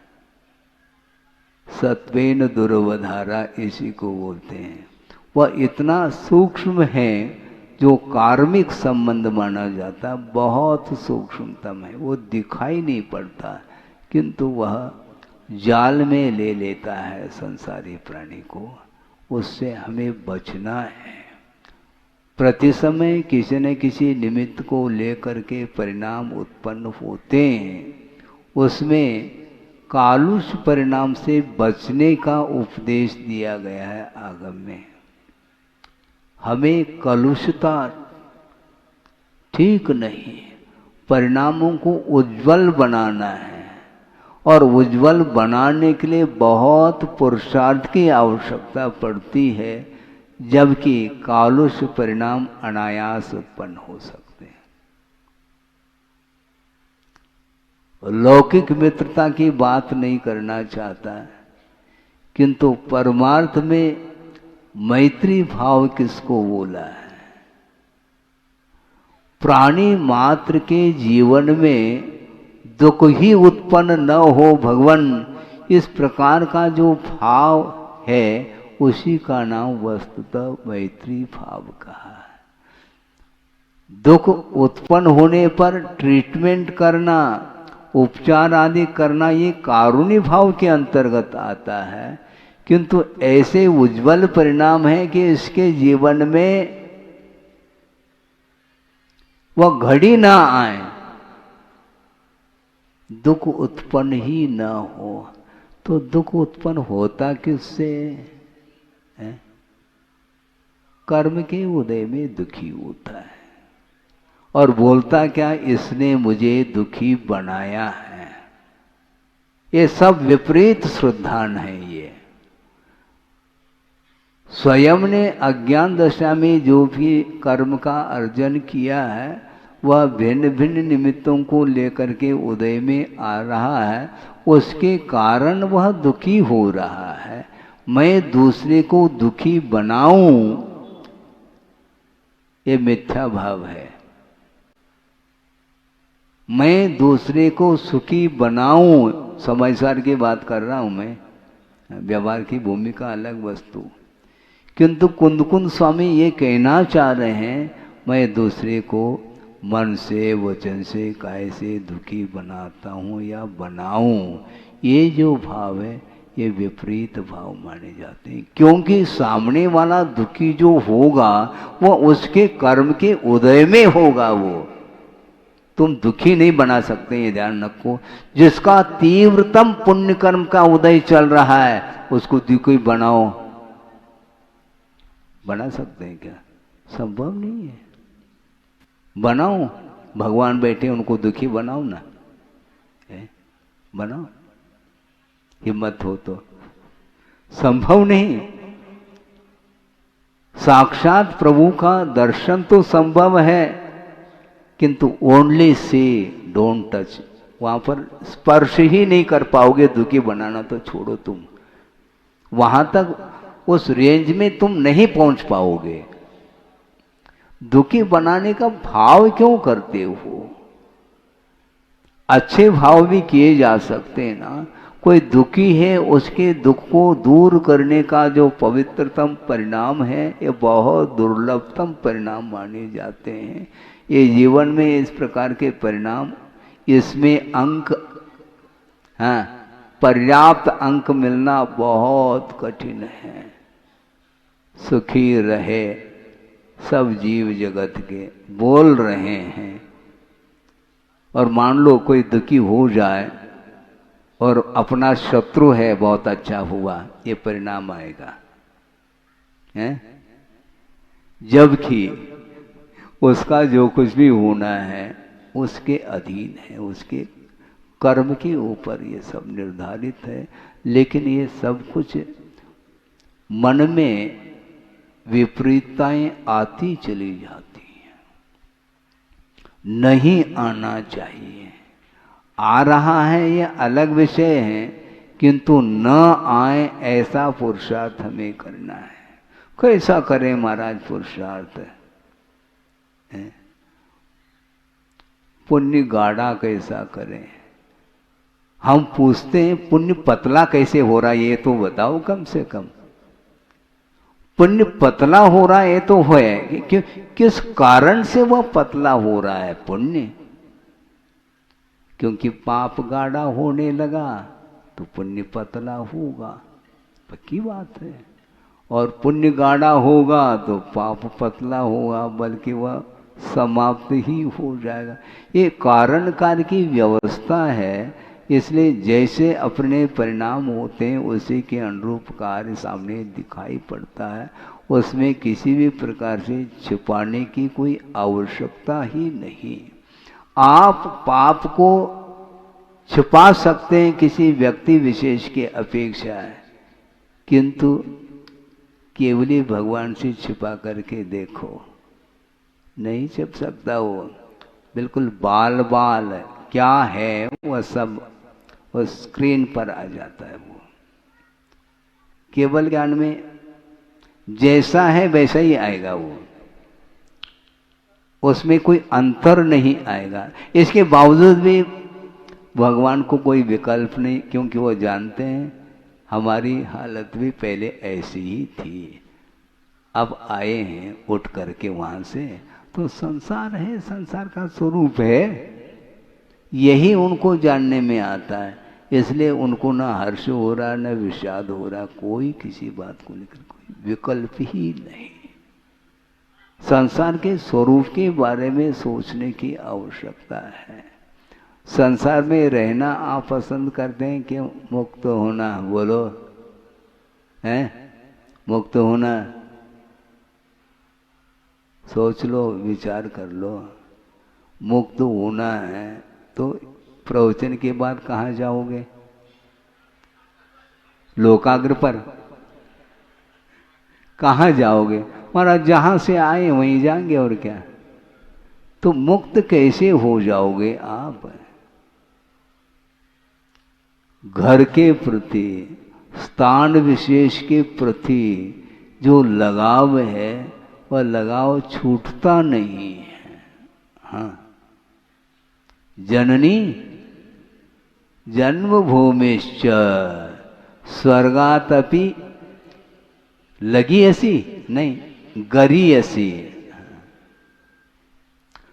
सत्वेन दुर्वधारा इसी को बोलते हैं। वह इतना सूक्ष्म है, जो कार्मिक संबंध माना जाता है बहुत सूक्ष्मतम है, वो दिखाई नहीं पड़ता, किंतु वह जाल में ले लेता है संसारी प्राणी को। उससे हमें बचना है। प्रति समय किसी न किसी निमित्त को लेकर के परिणाम उत्पन्न होते हैं, उसमें कालुष परिणाम से बचने का उपदेश दिया गया है आगम में। हमें कलुषता ठीक नहीं, परिणामों को उज्जवल बनाना है, और उज्जवल बनाने के लिए बहुत पुरुषार्थ की आवश्यकता पड़ती है, जबकि कालुष परिणाम अनायास उत्पन्न हो सकते हैं। लौकिक मित्रता की बात नहीं करना चाहता, किंतु परमार्थ में मैत्री भाव किसको बोला है? प्राणी मात्र के जीवन में दुख ही उत्पन्न न हो भगवान, इस प्रकार का जो भाव है उसी का नाम वस्तुतः मैत्री भाव कहा है। दुख उत्पन्न होने पर ट्रीटमेंट करना, उपचार आदि करना, ये कारुण्य भाव के अंतर्गत आता है, किंतु ऐसे उज्जवल परिणाम है कि इसके जीवन में वह घड़ी ना आए, दुख उत्पन्न ही न हो। तो दुख उत्पन्न होता किससे है? कर्म के उदय में दुखी होता है, और बोलता क्या, इसने मुझे दुखी बनाया है। ये सब विपरीत श्रद्धान है। ये स्वयं ने अज्ञान दशा में जो भी कर्म का अर्जन किया है, वह भिन्न भिन्न निमित्तों को लेकर के उदय में आ रहा है, उसके कारण वह दुखी हो रहा है। मैं दूसरे को दुखी बनाऊं, ये मिथ्या भाव है। मैं दूसरे को सुखी बनाऊं, समाचार की बात कर रहा हूं मैं, व्यवहार की भूमिका अलग वस्तु। किंतु कुंदकुंद स्वामी ये कहना चाह रहे हैं, मैं दूसरे को मन से, वचन से, काया से दुखी बनाता हूँ या बनाऊं, ये जो भाव है ये विपरीत भाव माने जाते हैं। क्योंकि सामने वाला दुखी जो होगा वह उसके कर्म के उदय में होगा। वो तुम दुखी नहीं बना सकते, ये ध्यान रखो। जिसका तीव्रतम पुण्य कर्म का उदय चल रहा है उसको दुखी बनाओ, बना सकते हैं क्या? संभव नहीं है। बनाओ, भगवान बैठे उनको दुखी बनाओ ना, बनाओ, हिम्मत हो तो। संभव नहीं। साक्षात प्रभु का दर्शन तो संभव है, किंतु ओनली सी, डोंट टच। वहां पर स्पर्श ही नहीं कर पाओगे, दुखी बनाना तो छोड़ो तुम, वहां तक उस रेंज में तुम नहीं पहुंच पाओगे। दुखी बनाने का भाव क्यों करते हो? अच्छे भाव भी किए जा सकते हैं ना। कोई दुखी है, उसके दुख को दूर करने का जो पवित्रतम परिणाम है, ये बहुत दुर्लभतम परिणाम माने जाते हैं। ये जीवन में इस प्रकार के परिणाम, इसमें अंक, हाँ, पर्याप्त अंक मिलना बहुत कठिन है। सुखी रहे सब जीव जगत के बोल रहे हैं, और मान लो कोई दुखी हो जाए और अपना शत्रु है, बहुत अच्छा हुआ, ये परिणाम आएगा, हैं? जबकि उसका जो कुछ भी होना है उसके अधीन है, उसके कर्म के ऊपर ये सब निर्धारित है। लेकिन ये सब कुछ मन में विपरीतताएं आती चली जाती हैं, नहीं आना चाहिए। आ रहा है ये अलग विषय है, किंतु न आए ऐसा पुरुषार्थ हमें करना है। कैसा करें महाराज पुरुषार्थ? पुण्य गाढ़ा कैसा करें? हम पूछते हैं पुण्य पतला कैसे हो रहा है, ये तो बताओ कम से कम। पुण्य पतला हो रहा है ये तो है कि किस कारण से वह पतला हो रहा है पुण्य? क्योंकि पाप गाढ़ा होने लगा तो पुण्य पतला होगा, पक्की बात है। और पुण्य गाढ़ा होगा तो पाप पतला होगा, बल्कि वह समाप्त ही हो जाएगा। ये कारण कार्य की व्यवस्था है। इसलिए जैसे अपने परिणाम होते हैं उसी के अनुरूप कार्य सामने दिखाई पड़ता है। उसमें किसी भी प्रकार से छिपाने की कोई आवश्यकता ही नहीं। आप पाप को छिपा सकते हैं किसी व्यक्ति विशेष के अपेक्षा, किंतु केवली भगवान से छिपा करके देखो, नहीं छिप सकता। वो बिल्कुल बाल बाल क्या है वह सब उस स्क्रीन पर आ जाता है। वो केवल ज्ञान में जैसा है वैसा ही आएगा, वो उसमें कोई अंतर नहीं आएगा। इसके बावजूद भी भगवान को कोई विकल्प नहीं, क्योंकि वो जानते हैं हमारी हालत भी पहले ऐसी ही थी। अब आए हैं उठ करके वहां से, तो संसार है, संसार का स्वरूप है, यही उनको जानने में आता है। इसलिए उनको ना हर्ष हो रहा ना विषाद हो रहा, कोई किसी बात को लेकर कोई विकल्प ही नहीं। संसार के स्वरूप के बारे में सोचने की आवश्यकता है। संसार में रहना आप पसंद करते हैं कि मुक्त होना? बोलो, हैं? मुक्त होना सोच लो, विचार कर लो। मुक्त होना है तो प्रवचन के बाद कहाँ जाओगे? लोकाग्र पर कहाँ जाओगे? महाराज जहां से आए वहीं जाएंगे, और क्या। तो मुक्त कैसे हो जाओगे आप? घर के प्रति, स्थान विशेष के प्रति जो लगाव है वह लगाव छूटता नहीं है। हाँ, जननी जन्मभूमिश्च स्वर्गातपि लगी ऐसी नहीं, गरी ऐसी।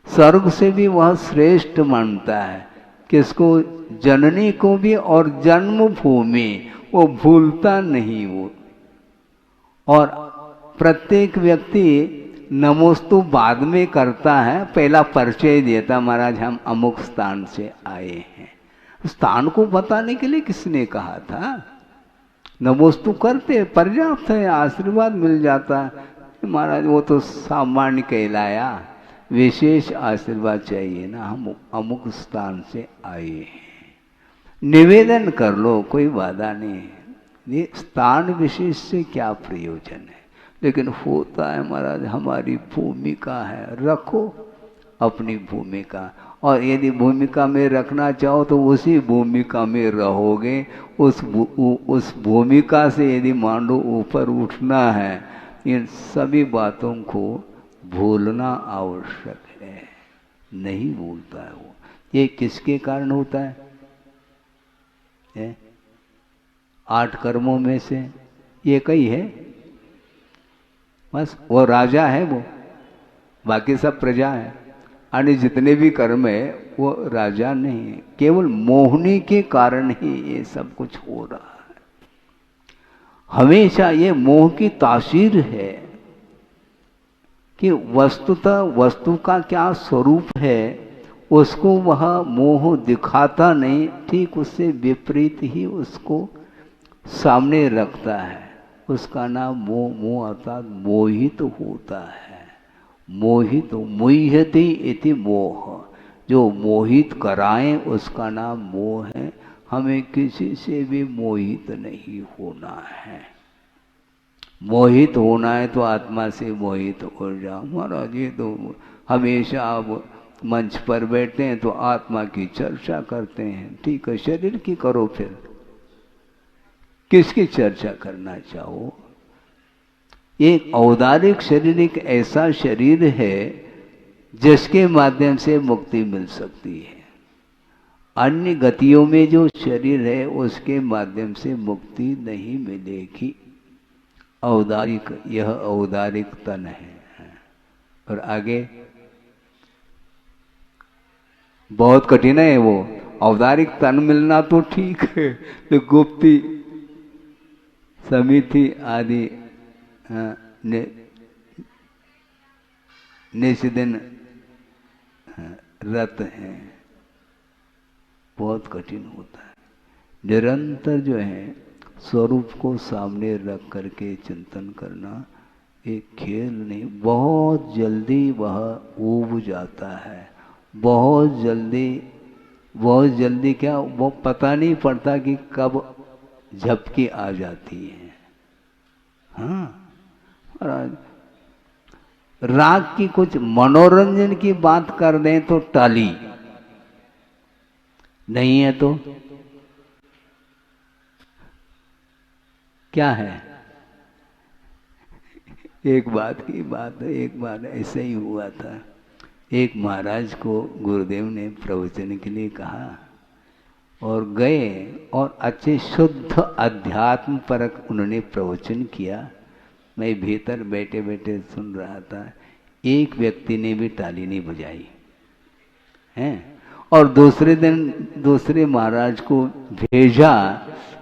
स्वर्ग से भी वह श्रेष्ठ मानता है। किसको? जननी को भी। और जन्मभूमि वो भूलता नहीं वो। और प्रत्येक व्यक्ति नमोस्तु बाद में करता है, पहला परिचय देता, महाराज हम अमुक स्थान से आए हैं। स्थान को बताने के लिए किसने कहा था? नमोस्तु करते पर्याप्त है, आशीर्वाद मिल जाता है। महाराज वो तो सामान्य कहलाया, विशेष आशीर्वाद चाहिए ना, हम अमुक स्थान से आए हैं। निवेदन कर लो, कोई बाधा नहीं। ये स्थान विशेष से क्या प्रयोजन है? लेकिन होता है महाराज हमारी भूमिका है, रखो अपनी भूमिका। और यदि भूमिका में रखना चाहो तो उसी भूमिका में रहोगे। उस भूमिका से यदि मान लो ऊपर उठना है, इन सभी बातों को भूलना आवश्यक है। नहीं भूलता है वो। ये किसके कारण होता है? 8 कर्मों में से ये कई है, बस वो राजा है, वो बाकी सब प्रजा है। और जितने भी कर्म है वो राजा नहीं है, केवल मोहनी के कारण ही ये सब कुछ हो रहा है। हमेशा ये मोह की तासीर है कि वस्तुतः वस्तु का क्या स्वरूप है उसको वह मोह दिखाता नहीं, ठीक उससे विपरीत ही उसको सामने रखता है। उसका नाम मोह, मोह अर्थात मोहित होता है। मोहित, मुह्यति इति मोह, जो मोहित कराए उसका नाम मोह है। हमें किसी से भी मोहित नहीं होना है। मोहित होना है तो आत्मा से मोहित हो जाओ। महाराज ये तो हमेशा आप मंच पर बैठते हैं तो आत्मा की चर्चा करते हैं, ठीक है, शरीर की करो, फिर किसकी चर्चा करना चाहो? एक औदारिक शरीर एक ऐसा शरीर है जिसके माध्यम से मुक्ति मिल सकती है। अन्य गतियों में जो शरीर है उसके माध्यम से मुक्ति नहीं मिलेगी। औदारिक, यह औदारिक तन है। और आगे बहुत कठिन है वो औदारिक तन मिलना, तो ठीक है, तो गुप्ती समिति आदि निष्दिन रत हैं, बहुत कठिन होता है। निरंतर जो है स्वरूप को सामने रख करके चिंतन करना एक खेल नहीं। बहुत जल्दी वह ऊब जाता है, बहुत जल्दी क्या, वो पता नहीं पड़ता कि कब झपकी आ जाती है। हाँ, राग की कुछ मनोरंजन की बात कर दें तो टाली, नहीं है तो क्या है? एक बात ऐसे ही हुआ था। एक महाराज को गुरुदेव ने प्रवचन के लिए कहा और गए, और अच्छे शुद्ध अध्यात्म परक उन्होंने प्रवचन किया। मैं भीतर बैठे बैठे सुन रहा था। एक व्यक्ति ने भी ताली नहीं बजाई है। और दूसरे दिन दूसरे महाराज को भेजा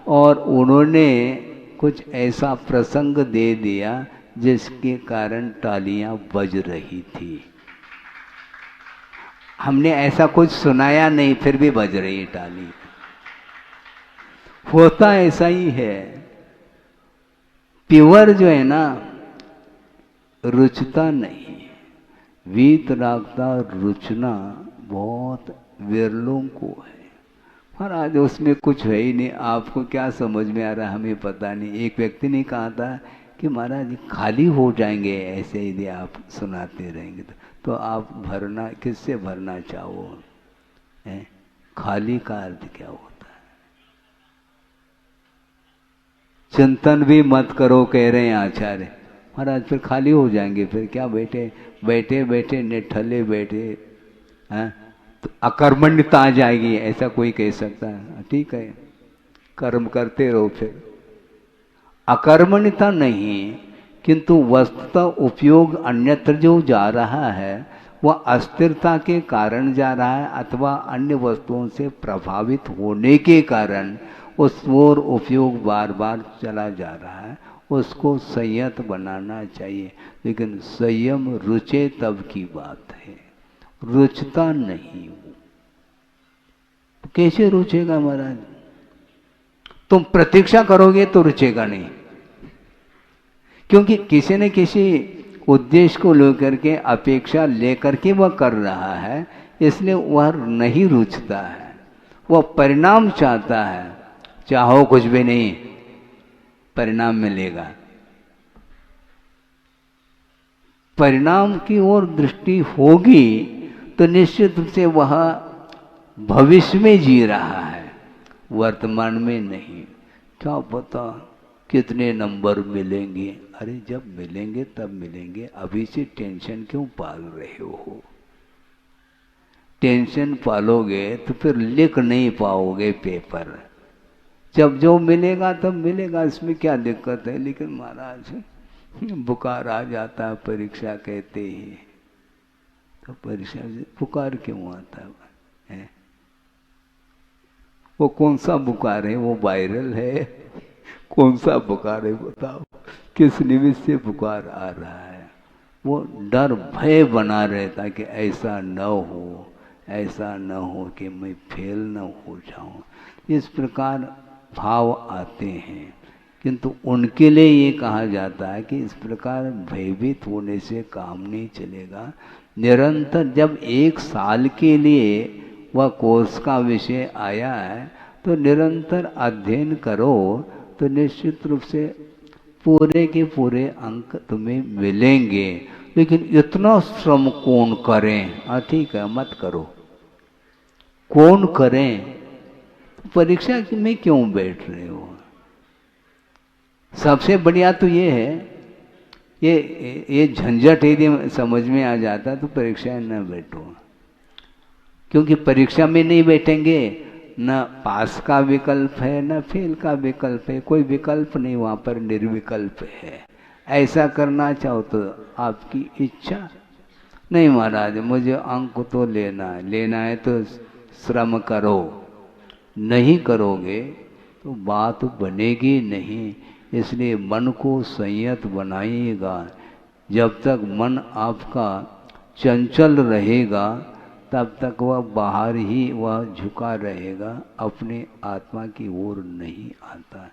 और उन्होंने कुछ ऐसा प्रसंग दे दिया जिसके कारण तालियां बज रही थी। हमने ऐसा कुछ सुनाया नहीं, फिर भी बज रही ताली। होता ऐसा ही है। प्योर जो है ना, रुचता नहीं। वीत रागता रुचना बहुत विरलों को है। महाराज उसमें कुछ है ही नहीं, आपको क्या समझ में आ रहा है हमें पता नहीं। एक व्यक्ति ने कहा था कि महाराज खाली हो जाएंगे ऐसे यदि आप सुनाते रहेंगे तो आप भरना किससे भरना चाहो? खाली का अर्थ क्या होता है? चिंतन भी मत करो कह रहे हैं आचार्य। महाराज फिर खाली हो जाएंगे, फिर क्या बैठे बैठे बैठे निठल्ले बैठे हैं तो अकर्मण्यता आ जाएगी, ऐसा कोई कह सकता है? ठीक है, कर्म करते रहो। फिर अकर्मण्यता नहीं, किंतु वस्तुतः उपयोग अन्यत्र जो जा रहा है वह अस्थिरता के कारण जा रहा है अथवा अन्य वस्तुओं से प्रभावित होने के कारण उस ओर उपयोग बार बार चला जा रहा है। उसको संयत बनाना चाहिए, लेकिन संयम रुचे तब की बात है, रुचता नहीं। कैसे रुचेगा महाराज? तुम प्रतीक्षा करोगे तो रुचेगा नहीं, क्योंकि किसी न किसी उद्देश्य को लेकर के अपेक्षा लेकर के वह कर रहा है, इसलिए वह नहीं रुचता है। वह परिणाम चाहता है, चाहो कुछ भी नहीं परिणाम मिलेगा। परिणाम की ओर दृष्टि होगी तो निश्चित रूप से वह भविष्य में जी रहा है, वर्तमान में नहीं। क्या पता कितने नंबर मिलेंगे? अरे जब मिलेंगे तब मिलेंगे, अभी से टेंशन क्यों पाल रहे हो? टेंशन पालोगे तो फिर लिख नहीं पाओगे पेपर। जब जो मिलेगा तब मिलेगा, इसमें क्या दिक्कत है। लेकिन महाराज बुखार आ जाता है परीक्षा कहते ही, तो परीक्षा से बुखार क्यों आता है? वो कौन सा बुखार है? वो वायरल है? कौन सा बुखार है बताओ? किस निमित्त से बुखार आ रहा है? वो डर भय बना रहता कि ऐसा न हो, ऐसा न हो कि मैं फेल न हो जाऊं। इस प्रकार भाव आते हैं, किंतु उनके लिए ये कहा जाता है कि इस प्रकार भयभीत होने से काम नहीं चलेगा। निरंतर जब 1 साल के लिए वह कोर्स का विषय आया है तो निरंतर अध्ययन करो तो निश्चित रूप से पूरे के पूरे अंक तुम्हें मिलेंगे। लेकिन इतना श्रम कौन करें? ठीक है, मत करो। कौन करें? परीक्षा में क्यों बैठ रहे हो? सबसे बढ़िया तो ये है, ये झंझट यदि समझ में आ जाता तो परीक्षा न बैठो। क्योंकि परीक्षा में नहीं बैठेंगे, न पास का विकल्प है न फेल का विकल्प है, कोई विकल्प नहीं, वहां पर निर्विकल्प है। ऐसा करना चाहो तो आपकी इच्छा। नहीं महाराज मुझे अंक तो लेना है तो श्रम करो। नहीं करोगे तो बात बनेगी नहीं। इसलिए मन को संयत बनाइएगा। जब तक मन आपका चंचल रहेगा तब तक वह बाहर ही वह झुका रहेगा, अपने आत्मा की ओर नहीं आता।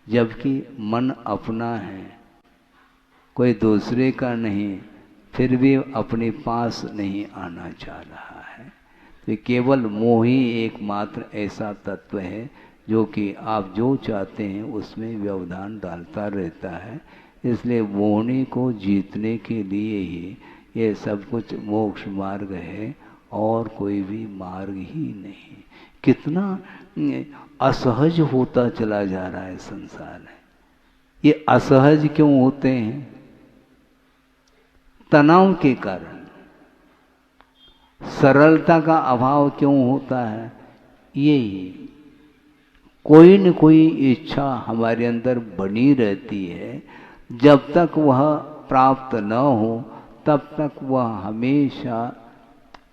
जबकि मन अपना है, कोई दूसरे का नहीं, फिर भी अपने पास नहीं आना चाह रहा है। तो केवल मोह ही एकमात्र ऐसा तत्व है जो कि आप जो चाहते हैं उसमें व्यवधान डालता रहता है। इसलिए मोहनी को जीतने के लिए ही ये सब कुछ मोक्ष मार्ग है, और कोई भी मार्ग ही नहीं। कितना असहज होता चला जा रहा है संसार है। ये असहज क्यों होते हैं? तनाव के कारण। सरलता का अभाव क्यों होता है? यही कोई न कोई इच्छा हमारे अंदर बनी रहती है। जब तक वह प्राप्त न हो तब तक वह हमेशा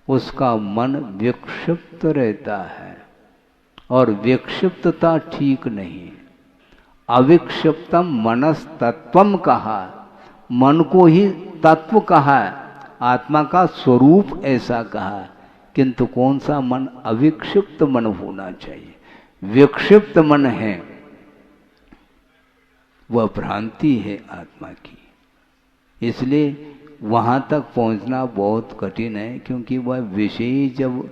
उसका मन विक्षिप्त रहता है, और विक्षिप्तता ठीक नहीं। अविक्षिप्तम मनस तत्वम कहा, मन को ही तत्व कहा, आत्मा का स्वरूप ऐसा कहा। किंतु कौन सा मन? अविक्षिप्त मन होना चाहिए। विक्षिप्त मन है वह भ्रांति है आत्मा की। इसलिए वहां तक पहुंचना बहुत कठिन है, क्योंकि वह विषय जब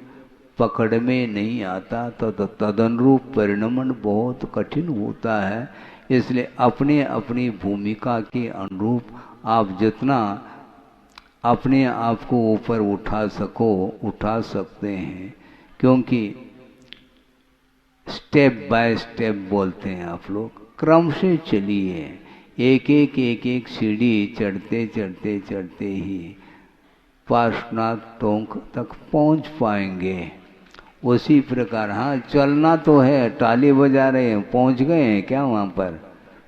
पकड़ में नहीं आता तो तदनुरूप परिणमन बहुत कठिन होता है। इसलिए अपने अपनी भूमिका के अनुरूप आप जितना अपने आप को ऊपर उठा सको उठा सकते हैं। क्योंकि स्टेप बाय स्टेप बोलते हैं आप लोग, क्रम से चलिए। एक एक सीढ़ी चढ़ते चढ़ते चढ़ते ही पार्श्वनाथ टोंक तक पहुंच पाएंगे। उसी प्रकार हाँ चलना तो है, ताली बजा रहे हैं, पहुंच गए हैं क्या वहाँ पर?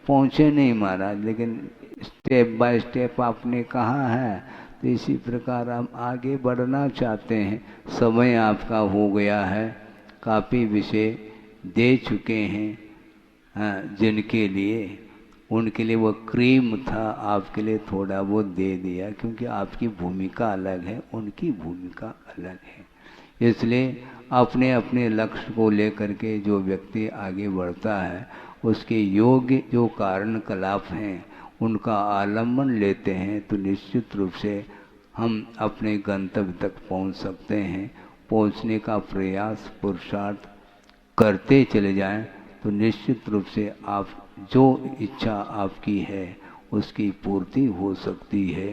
पहुँचे नहीं महाराज, लेकिन स्टेप बाय स्टेप आपने कहा है, तो इसी प्रकार हम आगे बढ़ना चाहते हैं। समय आपका हो गया है, काफ़ी विषय दे चुके हैं। हाँ, जिनके लिए उनके लिए वो क्रीम था, आपके लिए थोड़ा वो दे दिया, क्योंकि आपकी भूमिका अलग है, उनकी भूमिका अलग है। इसलिए अपने अपने लक्ष्य को लेकर के जो व्यक्ति आगे बढ़ता है, उसके योग्य जो कारण कलाप हैं उनका आलम्बन लेते हैं, तो निश्चित रूप से हम अपने गंतव्य तक पहुंच सकते हैं। पहुंचने का प्रयास पुरुषार्थ करते चले जाएं तो निश्चित रूप से आप जो इच्छा आपकी है उसकी पूर्ति हो सकती है।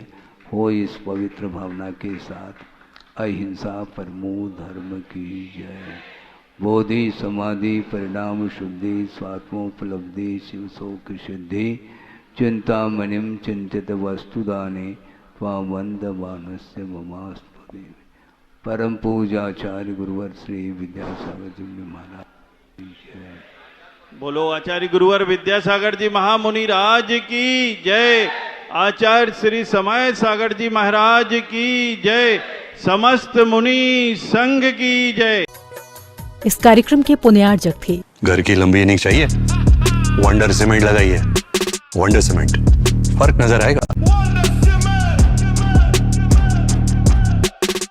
हो इस पवित्र भावना के साथ अहिंसा परमो धर्म की जय। बोधि समाधि परिणाम शुद्धि स्वात्मोपलब्धि शिव सौख्य सिद्धि चिंतामणिम चिंतित वस्तुदाने त्वां वंदमानस्य ममास्तु देवी। परम पूजाचार्य गुरुवर श्री विद्यासागर जी महाराज की जय।
बोलो आचार्य गुरुवर विद्यासागर जी महामुनि राज की जय। आचार्य श्री समय सागर जी महाराज की जय। समस्त मुनि संघ की जय।
इस कार्यक्रम के पुण्यार्जक थे
घर की लंबी इनिंग चाहिए, वंडर सीमेंट लगाइए। वंडर सीमेंट, फर्क नजर आएगा।